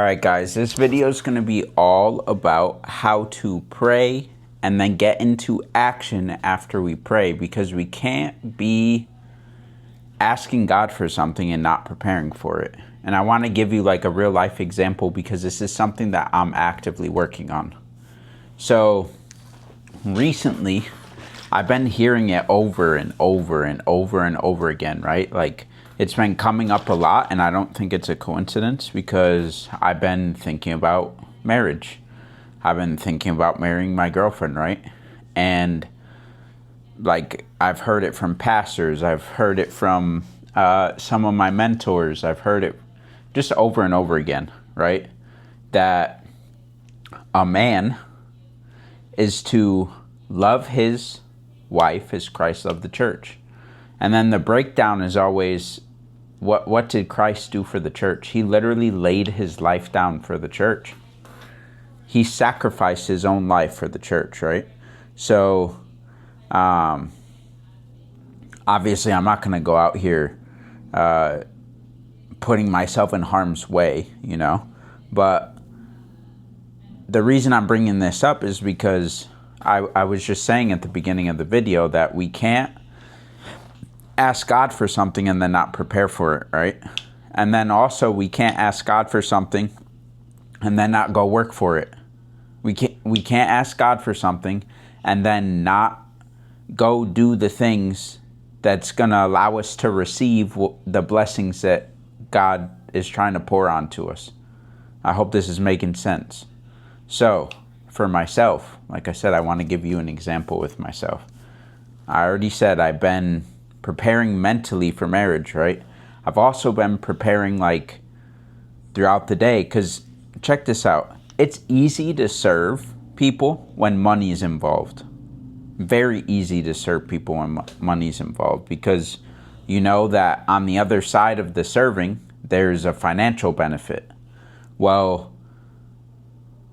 Alright guys, this video is going to be all about how to pray and then get into action after we pray, because we can't be asking God for something and not preparing for it. And I want to give you like a real life example because this is something that I'm actively working on. So recently I've been hearing it over and over and over and over again, right? Like, it's been coming up a lot, and I don't think it's a coincidence because I've been thinking about marriage. I've been thinking about marrying my girlfriend, right? And like, I've heard it from pastors. I've heard it from some of my mentors. I've heard it just over and over again, right? That a man is to love his wife as Christ loved the church. And then the breakdown is always, what did Christ do for the church? He literally laid his life down for the church. He sacrificed his own life for the church, right? So, obviously I'm not going to go out here putting myself in harm's way, you know? But the reason I'm bringing this up is because I was just saying at the beginning of the video that we can't ask God for something and then not prepare for it, right? And then also we can't ask God for something and then not go work for it. We can't ask God for something and then not go do the things that's going to allow us to receive the blessings that God is trying to pour onto us. I hope this is making sense. So, for myself, like I said, I want to give you an example with myself. I already said I've been preparing mentally for marriage, right? I've also been preparing like throughout the day, because check this out. It's easy to serve people when money is involved. Very easy to serve people when money is involved, because you know that on the other side of the serving, there's a financial benefit. Well,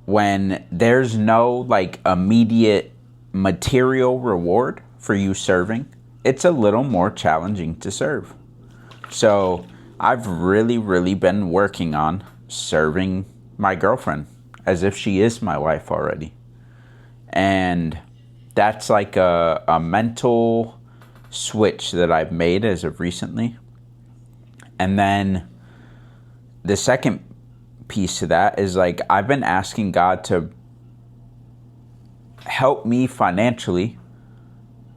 when there's no like immediate material reward for you serving, it's a little more challenging to serve. So I've really been working on serving my girlfriend as if she is my wife already. And that's like a mental switch that I've made as of recently. And then the second piece to that is like, I've been asking God to help me financially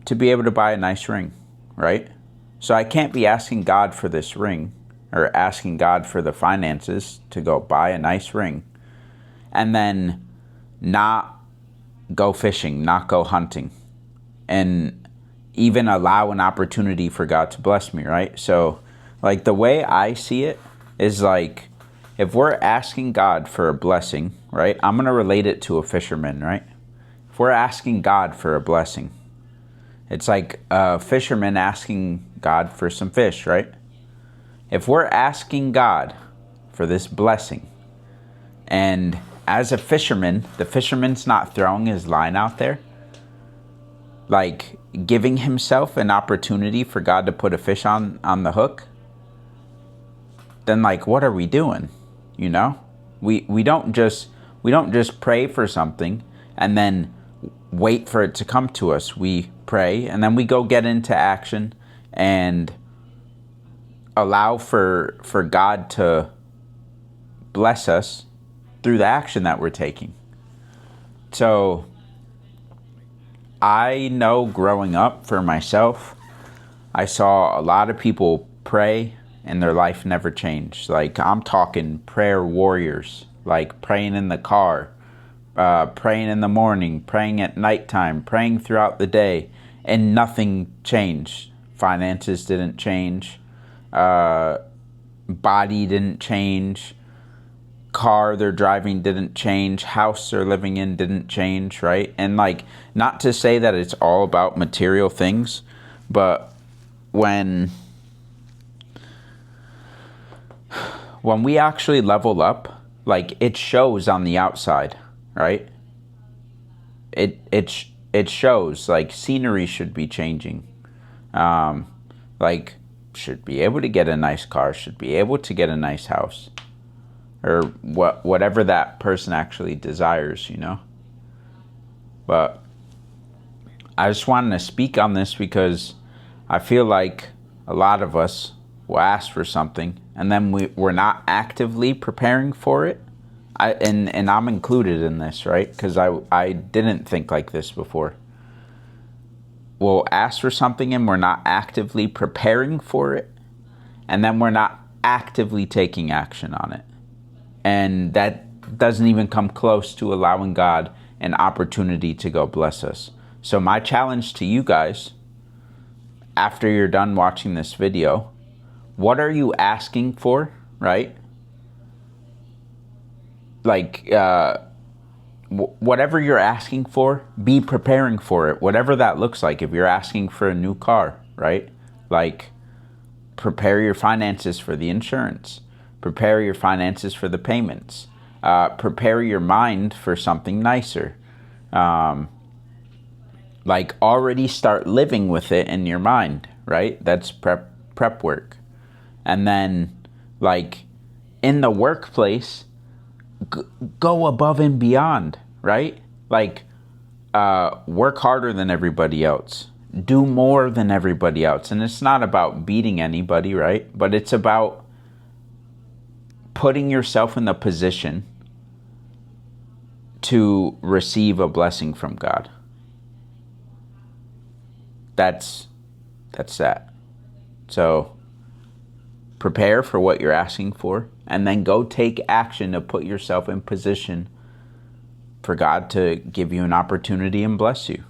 to be able to buy a nice ring, right? So I can't be asking God for this ring or asking God for the finances to go buy a nice ring and then not go fishing, not go hunting, and even allow an opportunity for God to bless me, right? So like, the way I see it is like, if we're asking God for a blessing, right? I'm going to relate it to a fisherman, right? If we're asking God for a blessing, it's like a fisherman asking God for some fish, right? If we're asking God for this blessing, and as a fisherman, the fisherman's not throwing his line out there, like giving himself an opportunity for God to put a fish on the hook, then like, what are we doing? You know, we don't just pray for something and then wait for it to come to us. We pray and then we go get into action and allow for God to bless us through the action that we're taking. So I know growing up for myself, I saw a lot of people pray and their life never changed. Like, I'm talking prayer warriors, like praying in the car, praying in the morning, praying at nighttime, praying throughout the day, and nothing changed. Finances didn't change. Body didn't change. Car they're driving didn't change. House they're living in didn't change, right? And like, not to say that it's all about material things, but when we actually level up, like, it shows on the outside, right? It shows. Like, scenery should be changing. Like, should be able to get a nice car, should be able to get a nice house. or whatever that person actually desires, But I just wanted to speak on this because I feel like a lot of us will ask for something and then we're not actively preparing for it. And I'm included in this, right? Because I didn't think like this before. We'll ask for something and we're not actively preparing for it. And then we're not actively taking action on it. And that doesn't even come close to allowing God an opportunity to go bless us. So my challenge to you guys, after you're done watching this video, what are you asking for, right? Like, whatever you're asking for, be preparing for it, whatever that looks like. If you're asking for a new car, right? Like, prepare your finances for the insurance. Prepare your finances for the payments. Prepare your mind for something nicer. Like, already start living with it in your mind, right? That's prep work. And then, like, in the workplace, go above and beyond, right? Like, work harder than everybody else. Do more than everybody else. And it's not about beating anybody, right? But it's about putting yourself in the position to receive a blessing from God. That's that. So prepare for what you're asking for, and then go take action to put yourself in position for God to give you an opportunity and bless you.